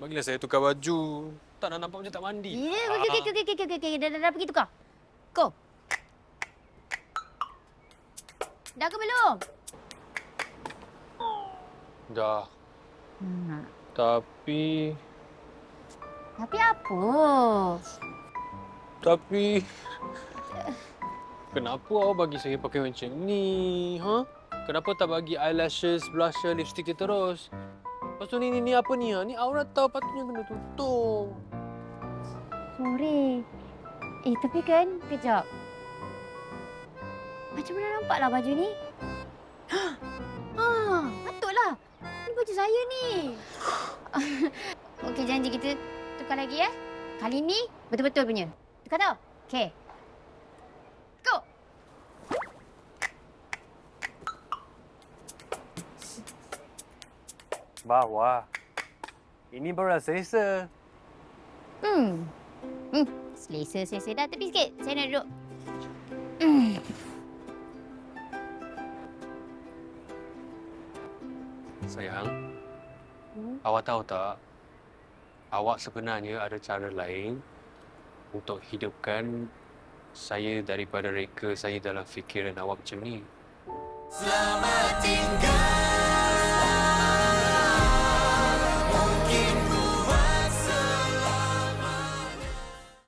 Bagilah saya tukar baju. Tak nak nampak macam tak mandi. Ya, okey. Dah pergi tukar. Go. Dah ke belum? Dah. Tapi... Tapi apa? Tapi... Kenapa awak bagi saya pakai macam ni? Ha? Kenapa tak bagi eyelashes, blusher, lipstick dia terus? Lepas tu ni apa ni? Ni aurat tau, patutnya kena tutup. Sorry. Tapi kan, kejap. Macam mana nampaklah baju ni? Patutlah. Ini baju saya ni. Okey, janji kita tukar lagi ya. Kali ni betul-betul punya. Tukar tau? Okey. Go. Bawa. Ini baru selesa. Selesa dah. Tepi sikit. Saya nak duduk. Sayang, awak tahu tak? Awak sebenarnya ada cara lain untuk hidupkan saya daripada reka saya dalam fikiran awak macam ni.